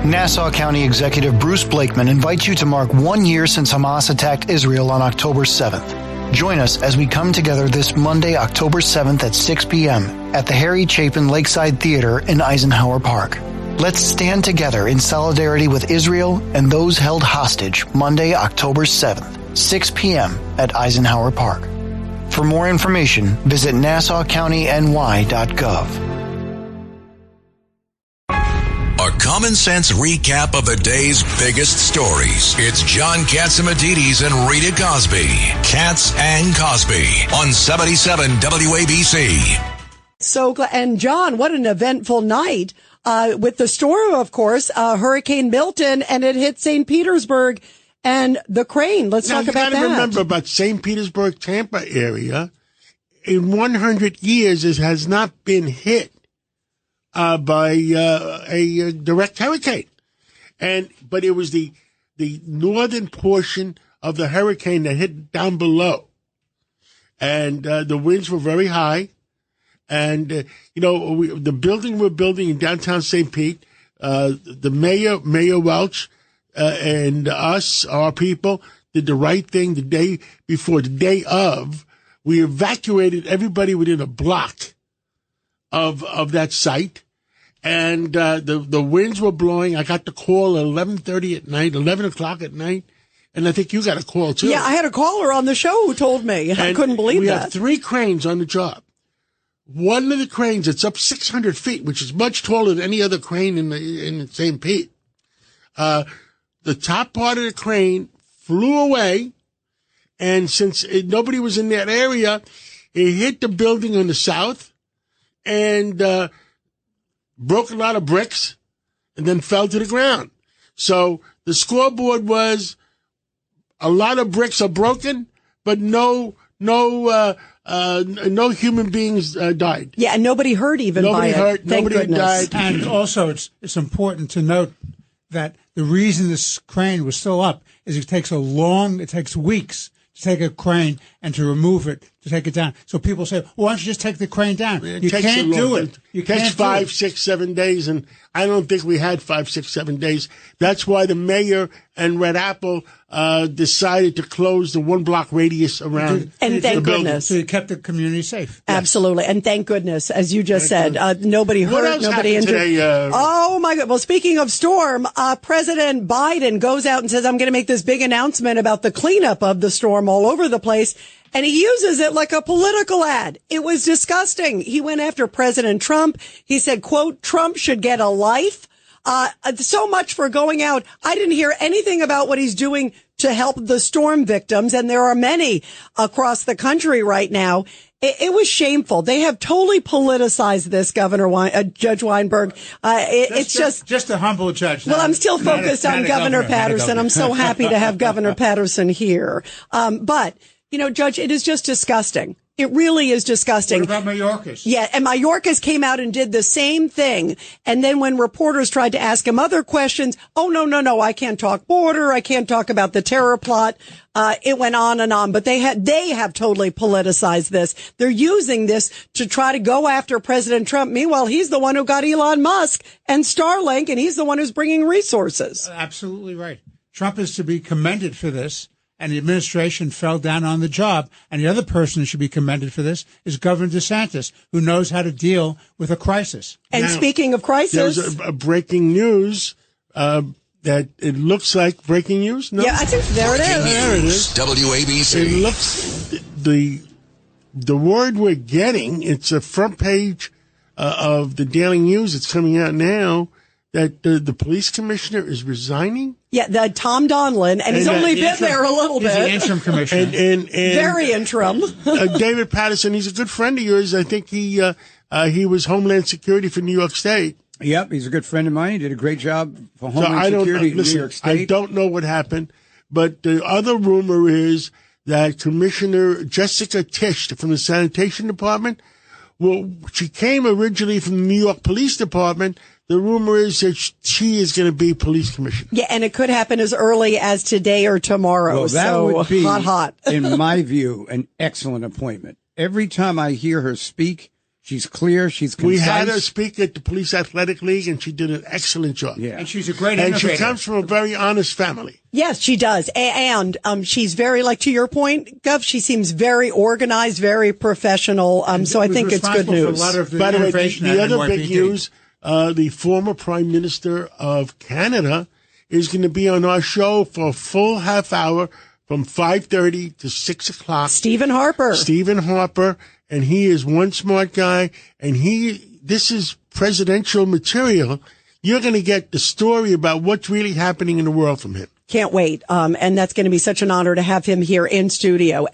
Nassau County Executive Bruce Blakeman invites you to mark 1 year since Hamas attacked Israel on October 7th. Join us as we come together this Monday, October 7th at 6 p.m. at the Harry Chapin Lakeside Theater in Eisenhower Park. Let's stand together in solidarity with Israel and those held hostage Monday, October 7th, 6 p.m. at Eisenhower Park. For more information, visit nassaucountyny.gov. A common sense recap of the day's biggest stories. It's John Catsimatidis and Rita Cosby. Cats and Cosby on 77 WABC. So glad. And John, what an eventful night with the storm, of course, Hurricane Milton, and it hit St. Petersburg and the crane. Let's talk about that. You got to remember about St. Petersburg, Tampa area. In 100 years, it has not been hit by a direct hurricane, but it was the northern portion of the hurricane that hit down below, and the winds were very high, and the building we're building in downtown St. Pete, the Mayor Welch, and us, our people, did the right thing the day before, the day of. We evacuated everybody within a block of that site, and the winds were blowing. I got the call at 11:30 at night, 11 o'clock at night, and I think you got a call too. Yeah, I had a caller on the show who told me. I couldn't believe that. We have 3 cranes on the job. One of the cranes, it's up 600 feet, which is much taller than any other crane in St. Pete. The top part of the crane flew away, and since nobody was in that area, it hit the building on the south, and broke a lot of bricks, and then fell to the ground. So the scoreboard was a lot of bricks are broken, but no human beings died. Yeah, and nobody hurt even by it. Nobody hurt. Thank Nobody goodness. died. And also, it's important to note that the reason this crane was still up is it takes weeks to take a crane and to remove it, to take it down. So people say, well, why don't you just take the crane down? You can't do it. It takes 5, 6, 7 days, and I don't think we had 5, 6, 7 days. That's why the mayor and Red Apple decided to close the 1 block radius around and thank goodness. So you kept the community safe. Absolutely. And thank goodness, as you just said, nobody hurt, nobody injured. Today, oh, my God. Well, speaking of storm, President Biden goes out and says, I'm going to make this big announcement about the cleanup of the storm all over the place. And he uses it like a political ad. It was disgusting. He went after President Trump. He said, quote, Trump should get a life. So much for going out. I didn't hear anything about what he's doing to help the storm victims. And there are many across the country right now. It was shameful. They have totally politicized this, Judge Weinberg. It's just a humble judge. Well, I'm still focused on Governor Patterson. I'm so happy to have Governor Patterson here. But, Judge, it is just disgusting. It really is disgusting. What about Mayorkas? Yeah, and Mayorkas came out and did the same thing. And then when reporters tried to ask him other questions, oh, no, I can't talk border. I can't talk about the terror plot. It went on and on. But they have totally politicized this. They're using this to try to go after President Trump. Meanwhile, he's the one who got Elon Musk and Starlink, and he's the one who's bringing resources. Absolutely right. Trump is to be commended for this. And the administration fell down on the job. And the other person who should be commended for this is Governor DeSantis, who knows how to deal with a crisis. And now, speaking of crisis, there's a breaking news that it looks like breaking news. No? Yeah, I think there it is. There it is. WABC. It looks the word we're getting. It's a front page of the Daily News. It's coming out now that the police commissioner is resigning. Yeah, Tom Donlin, and he's only been there a little bit. He's the interim commissioner. And very interim. David Patterson, he's a good friend of yours. I think he was Homeland Security for New York State. Yep, he's a good friend of mine. He did a great job for Homeland Security in New York State. I don't know what happened, but the other rumor is that Commissioner Jessica Tisch from the Sanitation Department, well, she came originally from the New York Police Department. The rumor is that she is going to be police commissioner. Yeah, and it could happen as early as today or tomorrow. Well, that would be, hot. in my view, an excellent appointment. Every time I hear her speak, She's clear. She's concise. We had her speak at the Police Athletic League, and she did an excellent job. Yeah. And she's a great innovator. And she comes from a very honest family. Yes, she does. And she's very, like, to your point, Gov, she seems very organized, very professional. So I think it's good news. By the way, the other big news, the former Prime Minister of Canada is going to be on our show for a full half hour from 5:30 to 6 o'clock. Stephen Harper. And he is one smart guy, and this is presidential material. You're going to get the story about what's really happening in the world from him. Can't wait. And that's going to be such an honor to have him here in studio.